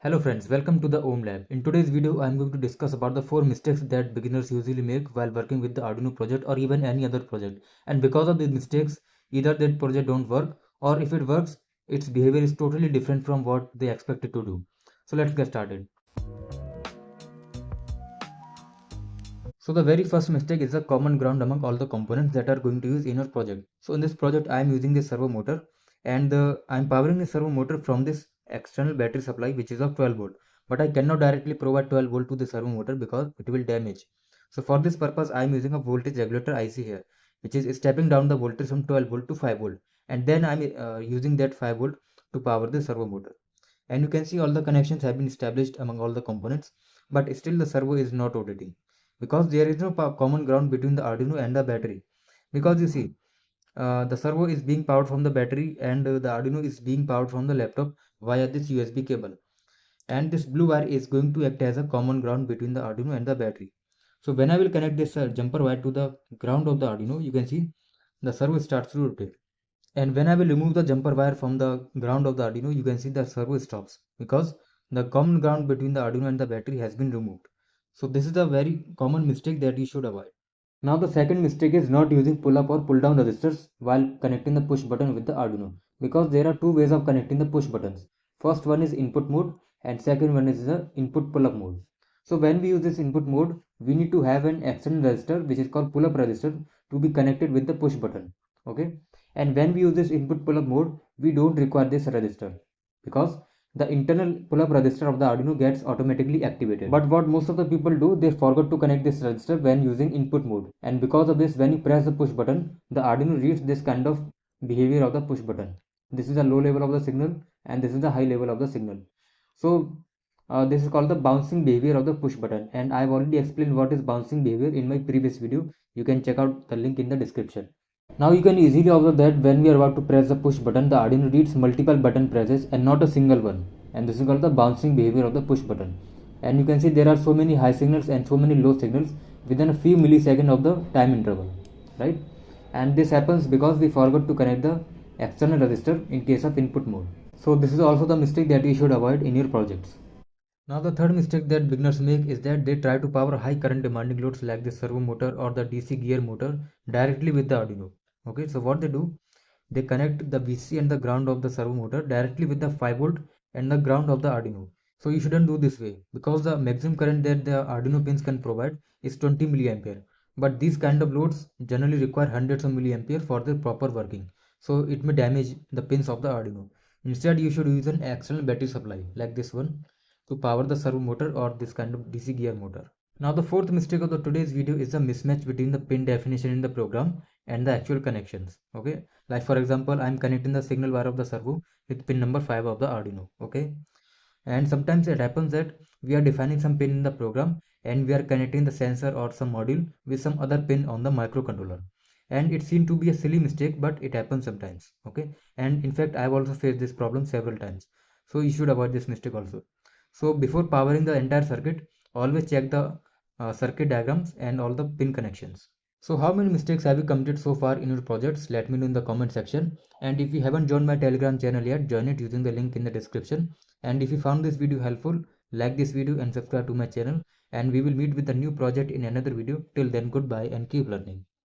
Hello friends, welcome to the Om Lab. In today's video, I am going to discuss about the 4 mistakes that beginners usually make while working with the Arduino project or even any other project. And because of these mistakes, either that project don't work, or if it works, its behavior is totally different from what they expected to do. So let's get started. So the very first mistake is the common ground among all the components that are going to use in your project. So in this project, I am using this servo motor and I am powering the servo motor from this external battery supply which is of 12 volt. But I cannot directly provide 12 volt to the servo motor because it will damage. So for this purpose, I am using a voltage regulator IC here, which is stepping down the voltage from 12 volt to 5 volt. And then I am using that 5 volt to power the servo motor. And you can see all the connections have been established among all the components, but still the servo is not rotating because there is no common ground between the Arduino and the battery. Because you see, the servo is being powered from the battery and the Arduino is being powered from the laptop via this USB cable. And this blue wire is going to act as a common ground between the Arduino and the battery. So when I will connect this jumper wire to the ground of the Arduino, you can see the servo starts to rotate. And when I will remove the jumper wire from the ground of the Arduino, you can see the servo stops because the common ground between the Arduino and the battery has been removed. So this is a very common mistake that you should avoid. Now the second mistake is not using pull up or pull down resistors while connecting the push button with the Arduino, because there are two ways of connecting the push buttons. First one is input mode and second one is the input pull up mode. So when we use this input mode, we need to have an external resistor which is called pull up resistor to be connected with the push button. Okay, and when we use this input pull up mode, we don't require this resistor because the internal pull-up resistor of the Arduino gets automatically activated. But what most of the people do, they forget to connect this resistor when using input mode. And because of this, when you press the push button, the Arduino reads this kind of behavior of the push button. This is the low level of the signal and this is the high level of the signal. So this is called the bouncing behavior of the push button. And I've already explained what is bouncing behavior in my previous video. You can check out the link in the description. Now you can easily observe that when we are about to press the push button, the Arduino reads multiple button presses and not a single one. And this is called the bouncing behavior of the push button. And you can see there are so many high signals and so many low signals within a few milliseconds of the time interval, right? And this happens because we forgot to connect the external resistor in case of input mode. So this is also the mistake that you should avoid in your projects. Now the third mistake that beginners make is that they try to power high current demanding loads like the servo motor or the DC gear motor directly with the Arduino. Okay, so what they do, they connect the VC and the ground of the servo motor directly with the 5 volt and the ground of the Arduino. So you shouldn't do this way because the maximum current that the Arduino pins can provide is 20 milliampere. But these kind of loads generally require hundreds of milliampere for their proper working. So it may damage the pins of the Arduino. Instead, you should use an external battery supply like this one to power the servo motor or this kind of DC gear motor. Now the fourth mistake of the today's video is the mismatch between the pin definition in the program and the actual connections. Okay, like for example, I am connecting the signal wire of the servo with pin number 5 of the Arduino. Okay, and sometimes it happens that we are defining some pin in the program and we are connecting the sensor or some module with some other pin on the microcontroller, and it seemed to be a silly mistake, but it happens sometimes. Okay, and in fact I have also faced this problem several times, so you should avoid this mistake also. So before powering the entire circuit, always check the circuit diagrams and all the pin connections. So how many mistakes have you committed so far in your projects? Let me know in the comment section. And if you haven't joined my Telegram channel yet, join it using the link in the description. And if you found this video helpful, like this video and subscribe to my channel. And we will meet with a new project in another video. Till then, goodbye and keep learning.